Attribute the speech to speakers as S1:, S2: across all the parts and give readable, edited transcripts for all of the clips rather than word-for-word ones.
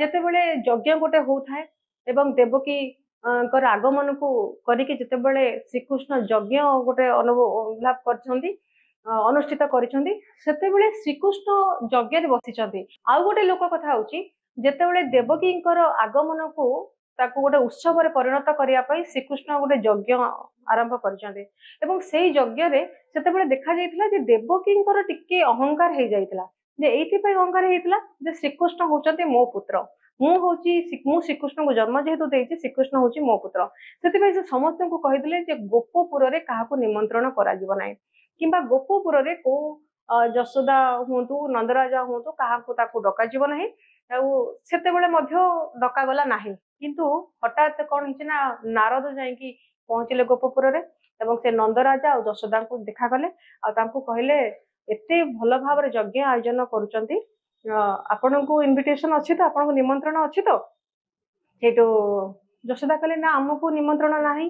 S1: ଯେତେବେଳେ ଯଜ୍ଞ ଗୋଟେ ହଉଥାଏ ଏବଂ ଦେବକୀ ଙ୍କର ଆଗମନ को କରିକି ଯେତେବେଳେ ଶ୍ରୀକୃଷ୍ଣ ଯଜ୍ଞ ଗୋଟେ ଅନୁଭବ କରିଛନ୍ତି ଅନୁଷ୍ଠିତ କରିଛନ୍ତି ସେତେବେଳେ ଶ୍ରୀକୃଷ୍ଣ ଯଜ୍ଞରେ ବସିଛନ୍ତି। ଆଉ ଗୋଟେ ଲୋକ କଥା ହଉଛି ଯେତେବେଳେ ଦେବକୀଙ୍କର ଆଗମନକୁ ତାକୁ ଗୋଟେ ଉତ୍ସବରେ ପରିଣତ କରିବା ପାଇଁ ଶ୍ରୀକୃଷ୍ଣ ଗୋଟେ ଯଜ୍ଞ ଆରମ୍ଭ କରିଛନ୍ତି ଏବଂ ସେଇ ଯଜ୍ଞରେ ସେତେବେଳେ ଦେଖାଯାଇଥିଲା ଯେ ଦେବକୀଙ୍କର ଟିକେ ଅହଙ୍କାର ହେଇଯାଇଥିଲା ଯେ ଏଇଥିପାଇଁ ଅହଙ୍କାର ହେଇଥିଲା ଯେ ଶ୍ରୀକୃଷ୍ଣ ହଉଛନ୍ତି ମୋ ପୁତ୍ର ମୁଁ ଶ୍ରୀକୃଷ୍ଣଙ୍କୁ ଜନ୍ମ ଯେହେତୁ ଦେଇଛି ଶ୍ରୀକୃଷ୍ଣ ହଉଛି ମୋ ପୁତ୍ର ସେଥିପାଇଁ ସେ ସମସ୍ତଙ୍କୁ କହିଥିଲେ ଯେ ଗୋପପୁରରେ କାହାକୁ ନିମନ୍ତ୍ରଣ କରାଯିବ ନାହିଁ କିମ୍ବା ଗୋପପୁରରେ କୋଉ ଯଶୋଦା ହୁଅନ୍ତୁ ନନ୍ଦରାଜା ହୁଅନ୍ତୁ କାହାକୁ ତାକୁ ଡକାଯିବ ନାହିଁ ଆଉ ସେତେବେଳେ ମଧ୍ୟ ଡକାଗଲା ନାହିଁ କିନ୍ତୁ ହଠାତ୍ କଣ ହେଇଛି ନା ନାରଦ ଯାଇକି ପହଞ୍ଚିଲେ ଗୋପପୁରରେ ଏବଂ ସେ ନନ୍ଦରାଜା ଆଉ ଯଶୋଦାଙ୍କୁ ଦେଖାଗଲେ ଆଉ ତାଙ୍କୁ କହିଲେ ଏତେ ଭଲ ଭାବରେ ଯଜ୍ଞ ଆୟୋଜନ କରୁଛନ୍ତି ଆପଣଙ୍କୁ ଇନଭିଟେସନ ଅଛି ତ ଆପଣଙ୍କୁ ନିମନ୍ତ୍ରଣ ଅଛି ତ ସେଇଠୁ ଯଶୋଦା କହିଲେ ନା ଆମକୁ ନିମନ୍ତ୍ରଣ ନାହିଁ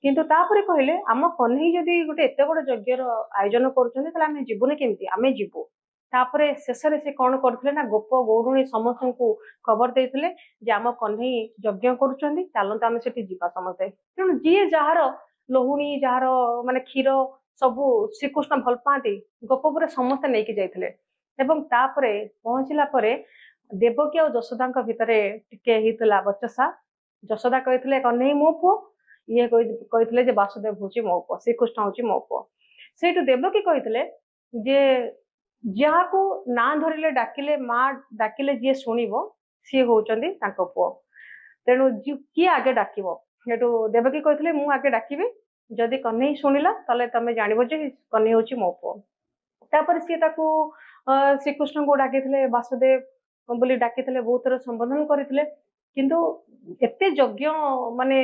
S1: କିନ୍ତୁ ତାପରେ କହିଲେ ଆମ କହ୍ନେଇ ଯଦି ଗୋଟେ ଏତେ ବଡ ଯଜ୍ଞର ଆୟୋଜନ କରୁଛନ୍ତି ତାହେଲେ ଆମେ ଯିବୁନି କେମିତି ଆମେ ଯିବୁ ତାପରେ ଶେଷରେ ସେ କଣ କରୁଥିଲେ ନା ଗୋପ ଗୌରୁଣୀ ସମସ୍ତଙ୍କୁ ଖବର ଦେଇଥିଲେ ଯେ ଆମ କହ୍ନେଇ ଯଜ୍ଞ କରୁଛନ୍ତି ଚାଲନ୍ତୁ ଆମେ ସେଠି ଯିବା ସମସ୍ତେ ତେଣୁ ଯିଏ ଯାହାର ଲହୁଣୀ ଯାହାର ମାନେ କ୍ଷୀର ସବୁ ଶ୍ରୀକୃଷ୍ଣ ଭଲ ପାଆନ୍ତି ଗୋପପୁରରେ ସମସ୍ତେ ନେଇକି ଯାଇଥିଲେ ଏବଂ ତାପରେ ପହଞ୍ଚିଲା ପରେ ଦେବକୀ ଆଉ ଯଶୋଦାଙ୍କ ଭିତରେ ଟିକେ ହେଇଥିଲା ବଚସା ଯଶୋଦା କହିଥିଲେ କହ୍ନେଇ ମୋ ପୁଅ ଇଏ କହିଥିଲେ ଯେ ବାସୁଦେବ ହଉଛି ମୋ ପୁଅ ଶ୍ରୀକୃଷ୍ଣ ହଉଛି ମୋ ପୁଅ ସେଇଠୁ ଦେବକୀ କହିଥିଲେ ଯେ ଯାହାକୁ ନାଁ ଧରିଲେ ଡାକିଲେ ମା ଡାକିଲେ ଯିଏ ଶୁଣିବ ସିଏ ହଉଛନ୍ତି ତାଙ୍କ ପୁଅ ତେଣୁ କିଏ ଆଗେ ଡାକିବ ସେଠୁ ଦେବକୀ କହିଥିଲେ ମୁଁ ଆଗେ ଡାକିବି ଯଦି କହ୍ନେଇ ଶୁଣିଲା ତାହେଲେ ତମେ ଜାଣିବ ଯେ କହ୍ନେଇ ହଉଛି ମୋ ପୁଅ ତାପରେ ସିଏ ତାକୁ ଶ୍ରୀକୃଷ୍ଣଙ୍କୁ ଡାକିଥିଲେ ବାସୁଦେବ ବୋଲି ଡାକିଥିଲେ ବହୁତ ଥର ସମ୍ବୋଧନ କରିଥିଲେ କିନ୍ତୁ ଏତେ ଯଜ୍ଞ ମାନେ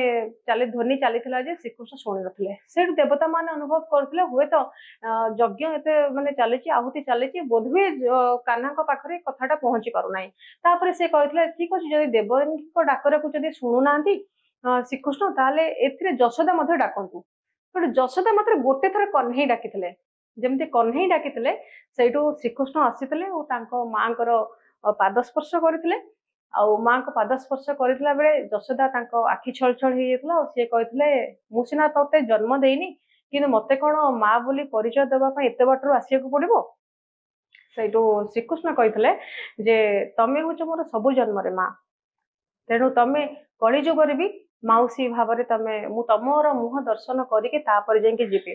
S1: ଧ୍ୱନି ଚାଲିଥିଲା ଯେ ଶ୍ରୀକୃଷ୍ଣ ଶୁଣି ନଥିଲେ ସେଇଠୁ ଦେବତା ମାନେ ଅନୁଭବ କରୁଥିଲେ ହୁଏତ ଯଜ୍ଞ ଏତେ ମାନେ ଚାଲିଛି ଆହୁତି ଚାଲିଛି ବୋଧହୁଏ କାହ୍ନାଙ୍କ ପାଖରେ କଥାଟା ପହଞ୍ଚି ପାରୁନାହିଁ ତାପରେ ସେ କହିଥିଲେ ଠିକ ଅଛି ଯଦି ଦେବଙ୍କ ଡାକରାକୁ ଯଦି ଶୁଣୁନାହାନ୍ତି ଶ୍ରୀକୃଷ୍ଣ ତାହେଲେ ଏଥିରେ ଯଶୋଦା ମଧ୍ୟ ଡାକନ୍ତୁ ତେଣୁ ଯଶୋଦା ମାତ୍ର ଗୋଟେ ଥର କହ୍ନେଇ ଡାକିଥିଲେ ଯେମିତି କହ୍ନେଇ ଡାକିଥିଲେ ସେଇଠୁ ଶ୍ରୀକୃଷ୍ଣ ଆସିଥିଲେ ଆଉ ତାଙ୍କ ମାଙ୍କର ପାଦ ସ୍ପର୍ଶ କରିଥିଲେ ଆଉ ମାଙ୍କ ପାଦ ସ୍ପର୍ଶ କରିଥିଲା ବେଳେ ଯଶୋଦା ତାଙ୍କ ଆଖି ଛଳ ଛଳ ହେଇଯାଇଥିଲା ଆଉ ସିଏ କହିଥିଲେ ମୁଁ ସିନା ତତେ ଜନ୍ମ ଦେଇନି କିନ୍ତୁ ମତେ କଣ ମା ବୋଲି ପରିଚୟ ଦେବା ପାଇଁ ଏତେ ବାଟରୁ ଆସିବାକୁ ପଡିବ ସେଇଠୁ ଶ୍ରୀକୃଷ୍ଣ କହିଥିଲେ ଯେ ତମେ ହଉଛ ମୋର ସବୁ ଜନ୍ମରେ ମା ତେଣୁ ତମେ କଳିଯୁଗରେ ବି ମାଉସୀ ଭାବରେ ତମେ ମୁଁ ତମର ମୁହଁ ଦର୍ଶନ କରିକି ତାପରେ ଯାଇକି ଯିବି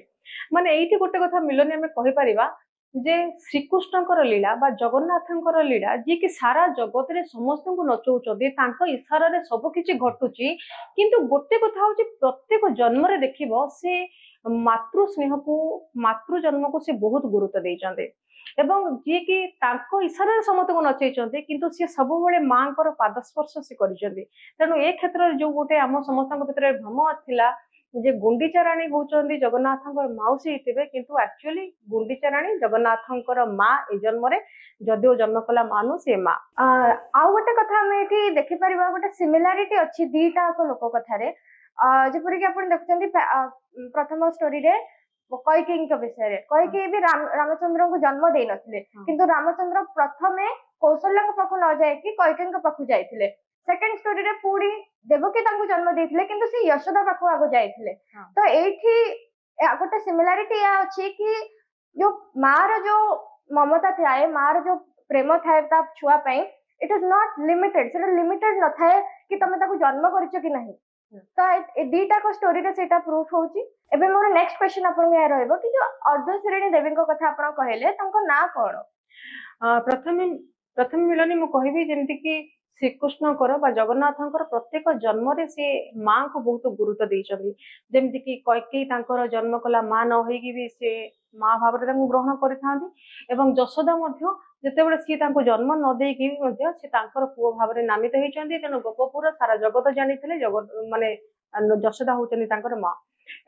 S1: ମାନେ ଏଇଠି ଗୋଟେ କଥା ମିଳନି ଆମେ କହିପାରିବା ଯେ ଶ୍ରୀକୃଷ୍ଣଙ୍କର ଲୀଳା ବା ଜଗନ୍ନାଥଙ୍କର ଲୀଳା ଯିଏକି ସାରା ଜଗତରେ ସମସ୍ତଙ୍କୁ ନଚଉଛନ୍ତି ତାଙ୍କ ଇଶାରାରେ ସବୁ କିଛି ଘଟୁଛି କିନ୍ତୁ ଗୋଟେ କଥା ହଉଛି ପ୍ରତ୍ୟେକ ଜନ୍ମରେ ଦେଖିବ ସେ ମାତୃ ସ୍ନେହକୁ ମାତୃ ଜନ୍ମକୁ ସେ ବହୁତ ଗୁରୁତ୍ୱ ଦେଇଛନ୍ତି ଏବଂ ଯିଏକି ତାଙ୍କ ଇଶାରାରେ ସମସ୍ତଙ୍କୁ ନଚେଇଛନ୍ତି କିନ୍ତୁ ସେ ସବୁବେଳେ ମାଙ୍କର ପାଦ ସ୍ପର୍ଶ ସେ କରିଛନ୍ତି ତେଣୁ ଏ କ୍ଷେତ୍ରରେ ଯୋଉ ଗୋଟେ ଆମ ସମସ୍ତଙ୍କ ଭିତରେ ଭ୍ରମ ଥିଲା ଯେ ଗୁଣ୍ଡିଚା ରାଣୀ ହଉଛନ୍ତି ଜଗନ୍ନାଥଙ୍କର ମାଉସୀ ହେଇଥିବେ କିନ୍ତୁ ଆକ୍ଚୁଆଲି ଗୁଣ୍ଡିଚା ରାଣୀ ଜଗନ୍ନାଥଙ୍କର ମା ଏ ଜନ୍ମରେ ଯଦିଓ ଜନ୍ମ କଲା ମାନୁ ସେ ମା
S2: ଆଉ ଗୋଟେ କଥା ଆମେ ଏଠି ଦେଖିପାରିବା ଗୋଟେ ସିମିଲାରିଟି ଅଛି ଦିଟା ଲୋକ କଥାରେ ଯେପରିକି ଆପଣ ଦେଖୁଛନ୍ତି ପ୍ରଥମ ଷ୍ଟୋରୀରେ କୈକେୟୀଙ୍କ ବିଷୟରେ କୈକେୟୀ ବି ରାମଚନ୍ଦ୍ରଙ୍କୁ ଜନ୍ମ ଦେଇ ନଥିଲେ କିନ୍ତୁ ରାମଚନ୍ଦ୍ର ପ୍ରଥମେ କୌଶଲ୍ୟାଙ୍କ ପାଖକୁ ନ ଯାଇକି କୈକେୟୀଙ୍କ ପାଖକୁ ଯାଇଥିଲେ ସେକେଣ୍ଡ ଷ୍ଟୋରୀରେ ପୁଣି ଦେବକୀ ତାଙ୍କୁ ଜନ୍ମ ଦେଇଥିଲେ କିନ୍ତୁ ସେ ଯଶୋଦା ପାଖକୁ ଆଗ ଯାଇଥିଲେ ତ ଏଇଠି ଗୋଟେ ସିମିଲାରିଟି ଏହା ଅଛି କି ଯୋଉ ମାର ଯୋଉ ମମତା ଥାଏ ମାର ଯୋଉ ପ୍ରେମ ଥାଏ ତା ଛୁଆ ପାଇଁ ଇଟ୍ ଇଜ ନଟ୍ ଲିମିଟେଡ ସେଟା ଲିମିଟେଡ ନଥାଏ କି ତମେ ତାକୁ ଜନ୍ମ କରିଛ କି ନାହିଁ ତ ଏ ଦିଟାକ ଷ୍ଟୋରୀରେ ସେଇଟା ପ୍ରୁଫ୍ ହଉଛି ଏବେ ମୋର ନେକ୍ସଟ କ୍ୱେଶ୍ଚନ ଆପଣଙ୍କୁ ଏହା ରହିବ କି ଯୋଉ ଅର୍ଦ୍ଧଶ୍ରେଣୀ ଦେବୀଙ୍କ କଥା ଆପଣ କହିଲେ ତାଙ୍କ ନାଁ କଣ
S1: ପ୍ରଥମେ ମିଳନି ମୁଁ କହିବି ଯେମିତି କି ଶ୍ରୀକୃଷ୍ଣଙ୍କର ବା ଜଗନ୍ନାଥଙ୍କର ପ୍ରତ୍ୟେକ ଜନ୍ମରେ ସେ ମାଙ୍କୁ ବହୁତ ଗୁରୁତ୍ୱ ଦେଇଛନ୍ତି ଯେମିତି କି କୈକେୟୀ ତାଙ୍କର ଜନ୍ମ କଲା ମା ନ ହେଇକି ବି ସେ ମା ଭାବରେ ତାଙ୍କୁ ଗ୍ରହଣ କରିଥାନ୍ତି ଏବଂ ଯଶୋଦା ମଧ୍ୟ ଯେତେବେଳେ ସିଏ ତାଙ୍କୁ ଜନ୍ମ ନ ଦେଇକି ମଧ୍ୟ ସେ ତାଙ୍କର ପୁଅ ଭାବରେ ନାମିତ ହେଇଛନ୍ତି ତେଣୁ ଗୋପପୁର ସାରା ଜଗତ ଜାଣିଥିଲେ ମାନେ ଯଶୋଦା ହଉଛନ୍ତି ତାଙ୍କର ମା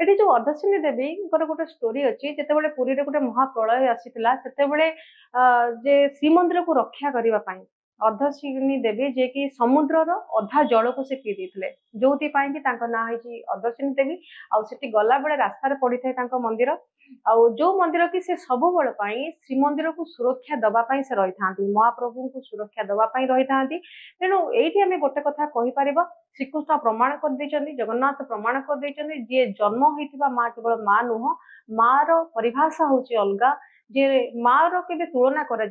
S1: ଏଠି ଯୋଉ ଅର୍ଦ୍ଧଶ୍ରେଣୀ ଦେବୀଙ୍କର ଗୋଟେ ଷ୍ଟୋରି ଅଛି ଯେତେବେଳେ ପୁରୀରେ ଗୋଟେ ମହାପ୍ରଳୟ ଆସିଥିଲା ସେତେବେଳେ ଯେ ଶ୍ରୀମନ୍ଦିରକୁ ରକ୍ଷା କରିବା ପାଇଁ अर्धशिणी देवी जे कि समुद्रर अधा जल को से पी देते जो ना है अर्धशिणी देवी आठी गला बेले रास्तार पड़ी था मंदिर जो मंदिर कि से सब बल श्रीमंदिर को सुरक्षा दवापाई से रही था महाप्रभु को सुरक्षा दवापाई रही था तेणु ये आम गोटे कथा कहीपर श्रीकृष्ण प्रमाण कर जगन्नाथ प्रमाण कर जी जन्म होता माँ केवल माँ नुह माँ परिभाषा हूँ अलग जे माँ के तुलना कर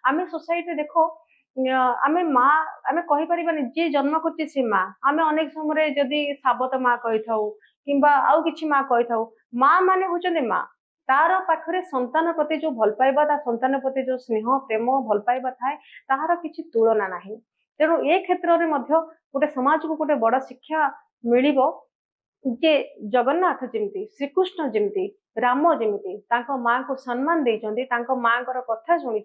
S1: आम सोसाइटी देख आम माँ आम कहीपर जी जन्म कर माँ आम अनेक समय जदि साबत माँ कही था कि आउ कि माँ कही था माँ माने होचंदे माँ तार पाखरे संतान प्रति जो भल पाइबा ता संतान प्रति जो स्नेह प्रेम भल पाइबा थाए तार किछि तुलना नाही तेणु ए क्षेत्र में मध्य गोटे समाज को गोटे बड़ शिक्षा मिलिबो जे जगन्नाथ जमती श्रीकृष्ण जमती राम जमती माँ को सम्मान देइचंदी माँ कथा शुणी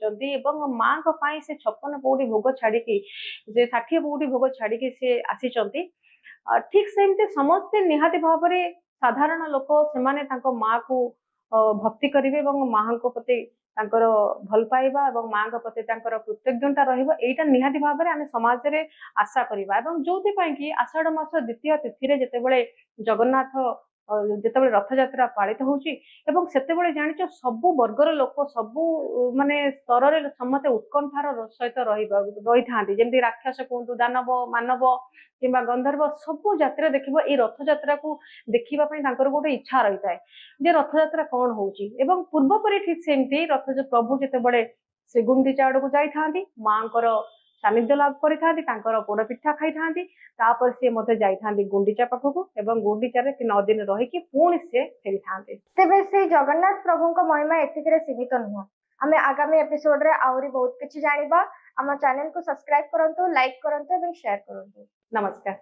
S1: माँ से 56 पौड़ी भोग छाड़ी 60 पौड़ी भोग छाड़ी से आसी ठीक सेमती समस्ते निहाती भाव में साधारण लोक से माँ को भक्ति करेंगे माँ को प्रति भल पाइबा माँ प्रति कृतज्ञता रहा निहाती भाव में आम समाज में आशा करवा जो कि आषाढ़ मास द्वितीय तिथि जितेबाला जगन्नाथ जितेबाला रथ यात्रा पालित होची जानिच सबु वर्गर लोक सबु माने स्तर समस्ते उत्कंठार सहित रही था जमी राक्षस कहतु दानव मानव कि गंधर्व सबु जाति देखिए ये रथ यात्रा को देखापी गोटे इच्छा रही है जे रथ यात्रा कौन होची एवं पूर्वपरी ठीक सेमती रथ जो प्रभु जितेबाला श्रीगुंडीचा आड़ को जाती माँ सानिध्य लाभ कर पोड़ पिठा खाई था सी जाती गुंडीचा पाखक एवं गुंडीचार 9 दिन रही पुणी से फेरी था
S2: तेबे से जगन्नाथ प्रभु को महिमा एतिके सीमित नुह आम आगामी एपिसोड रे आउरी बहुत किछि जानिबा। आम चैनल को सब्सक्राइब करंतु लाइक करंतु एवं शेयर करंतु।
S1: नमस्कार।